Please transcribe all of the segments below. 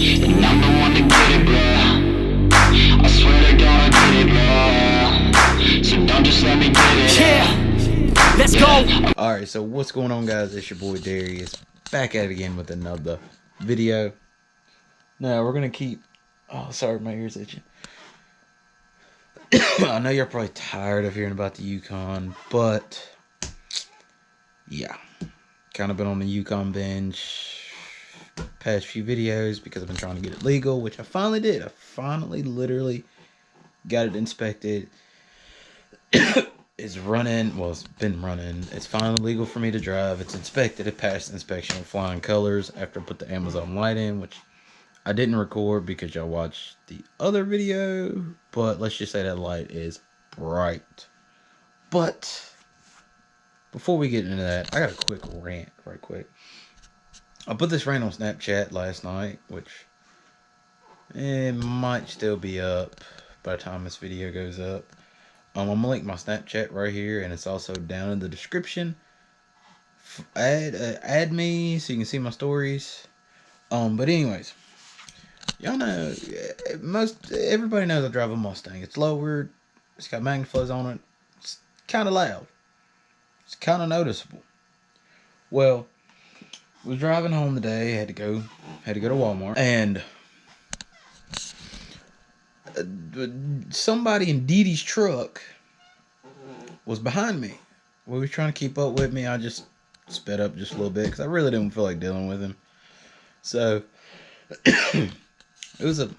and I'm the one to get it, bro. I swear to God I get it, bro. So don't just let me get it. Yeah, let's go. Alright, so what's going on, guys? It's your boy Darius, back at it again with another video. Now we're gonna keep, oh sorry, my ears itching. I know you're probably tired of hearing about the Yukon, but yeah, kind of been on the Yukon binge past few videos because I've been trying to get it legal, which I finally did. I finally literally got it inspected. It's running, well, it's been running. It's finally legal for me to drive. It's inspected. It passed inspection with flying colors after I put the Amazon light in, which I didn't record because y'all watched the other video, but let's just say that light is bright. But before we get into that, I got a quick rant right quick. I put this rant on Snapchat last night, which it might still be up by the time this video goes up. I'm gonna link my Snapchat right here, and it's also down in the description. Add me so you can see my stories. But anyways, y'all know, everybody knows I drive a Mustang. It's lowered, it's got magnaflows on it, it's kind of loud, it's kind of noticeable. Well, was driving home today, had to go to Walmart, and somebody in Dee Dee's truck was behind me. We was trying to keep up with me. I just sped up just a little bit because I really didn't feel like dealing with him. So it was a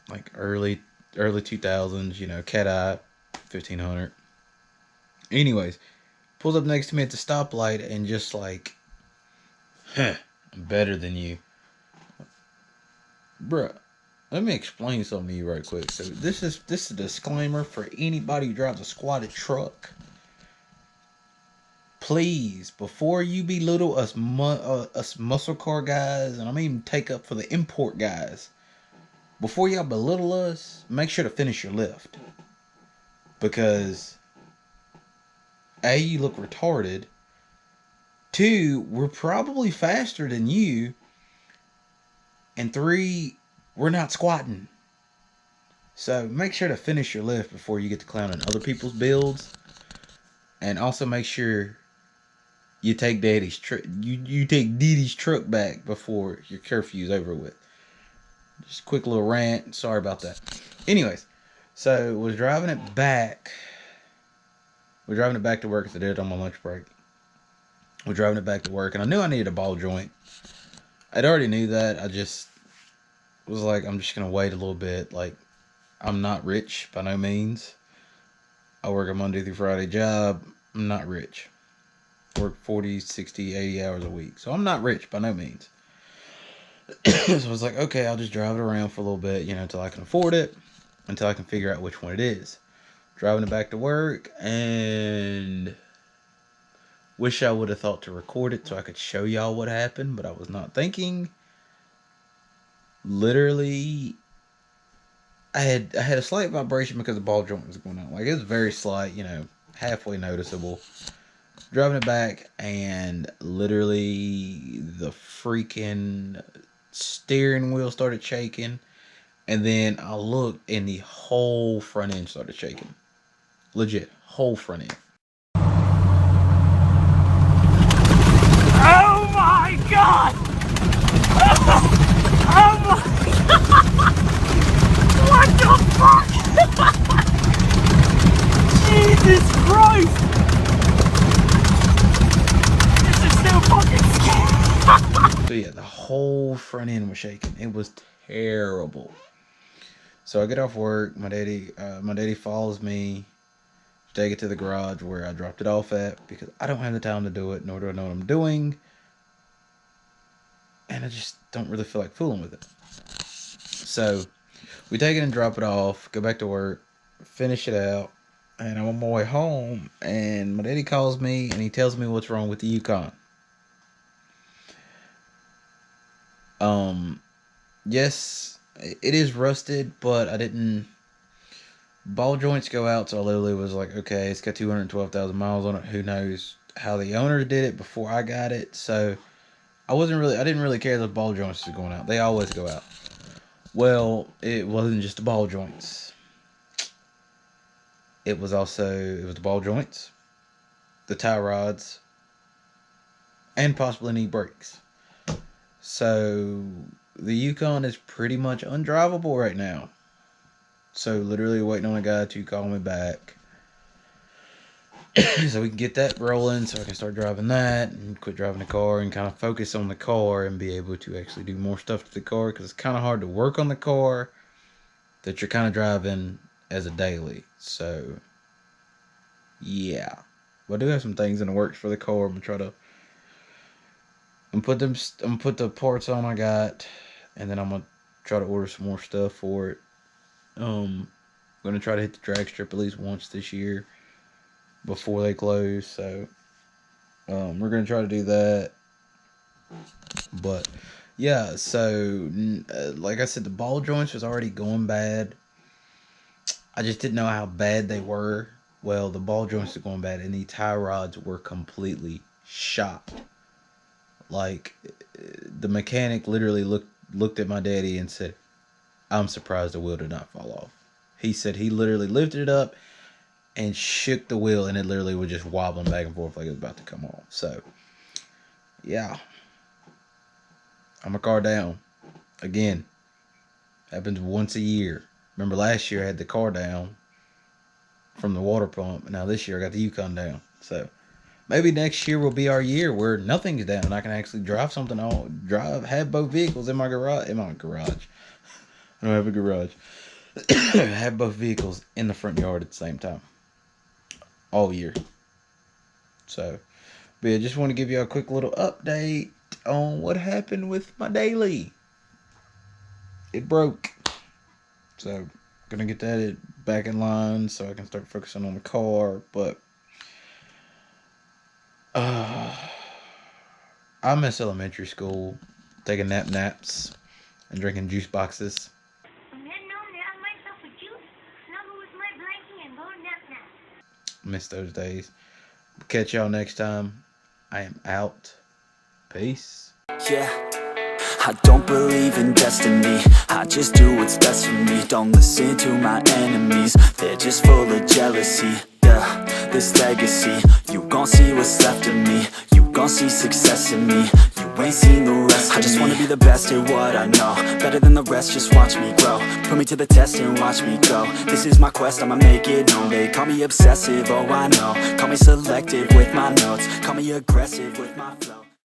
like early 2000s, you know, cat eye 1500. Anyways, pulls up next to me at the stoplight and just like, I'm better than you, bruh. Let me explain something to you right quick. So this is a disclaimer for anybody who drives a squatted truck. Please, before you belittle us muscle car guys, and I mean take up for the import guys, before y'all belittle us, make sure to finish your lift. Because A, you look retarded. 2, we're probably faster than you. And 3, we're not squatting. So make sure to finish your lift before you get to clowning other people's builds. And also make sure you take Daddy's you take Dee Dee's truck back before your curfew's over with. Just a quick little rant. Sorry about that. Anyways, so was driving it back. We're driving it back to work because I did it on my lunch break. We're driving it back to work, and I knew I needed a ball joint. I'd already knew that. I just was like, I'm just gonna wait a little bit. Like, I'm not rich by no means. I work a Monday through Friday job. I'm not rich. Work 40, 60, 80 hours a week. So I'm not rich by no means. So I was like, okay, I'll just drive it around for a little bit, you know, until I can afford it, until I can figure out which one it is. Driving it back to work, and wish I would have thought to record it so I could show y'all what happened, but I was not thinking. Literally, I had a slight vibration because the ball joint was going on. Like, it was very slight, you know, halfway noticeable. Driving it back, and literally the freaking steering wheel started shaking, and then I looked and the whole front end started shaking. Legit, whole front end. Oh my God! Oh my God! What the fuck? Jesus Christ! This is so fucking scary. So yeah, the whole front end was shaking. It was terrible. So I get off work. My daddy follows me to take it to the garage where I dropped it off at because I don't have the time to do it, nor do I know what I'm doing. And I just don't really feel like fooling with it. So we take it and drop it off, go back to work, finish it out, and I'm on my way home, and my daddy calls me and he tells me what's wrong with the Yukon. Yes, it is rusted, but I didn't. Ball joints go out, so I literally was like, okay, it's got 212,000 miles on it. Who knows how the owner did it before I got it? So I didn't really care if the ball joints were going out. They always go out. Well, it wasn't just the ball joints. It was the ball joints, the tie rods, and possibly knee brakes. So the Yukon is pretty much undrivable right now. So literally waiting on a guy to call me back so we can get that rolling, so I can start driving that and quit driving the car and kind of focus on the car and be able to actually do more stuff to the car, because it's kind of hard to work on the car that you're kind of driving as a daily. So yeah, but I do have some things in the works for the car. I'm gonna try to put the parts on I got, and then I'm gonna try to order some more stuff for it. I'm gonna try to hit the drag strip at least once this year before they close. So we're gonna try to do that. But yeah, so like I said, the ball joints was already going bad. I just didn't know how bad they were. Well, the ball joints are going bad, and the tie rods were completely shot. Like, the mechanic literally looked at my daddy and said, "I'm surprised the wheel did not fall off." He said he literally lifted it up and shook the wheel, and it literally was just wobbling back and forth like it was about to come off. So, yeah. I'm a car down. Again, happens once a year. Remember last year I had the car down from the water pump, and now this year I got the Yukon down. So maybe next year will be our year where nothing's down and I can actually have both vehicles in my garage. I don't have a garage. Have both vehicles in the front yard at the same time all year. So, but yeah, just want to give you a quick little update on what happened with my daily. It broke. So, gonna get that back in line so I can start focusing on the car. But I miss elementary school, taking naps and drinking juice boxes. And then I myself a juice, snuggle with my blankie, and go nap. Miss those days. Catch y'all next time. I am out. Peace. Yeah, I don't believe in destiny, I just do what's best for me. Don't listen to my enemies, they're just full of jealousy. Yeah, this legacy, you gon' see what's left of me. You gon' see success in me, you ain't seen the rest of me. I just wanna be the best at what I know, better than the rest, just watch me grow. Put me to the test and watch me go. This is my quest, I'ma make it known. They call me obsessive, oh I know. Call me selective with my notes, call me aggressive with my flow.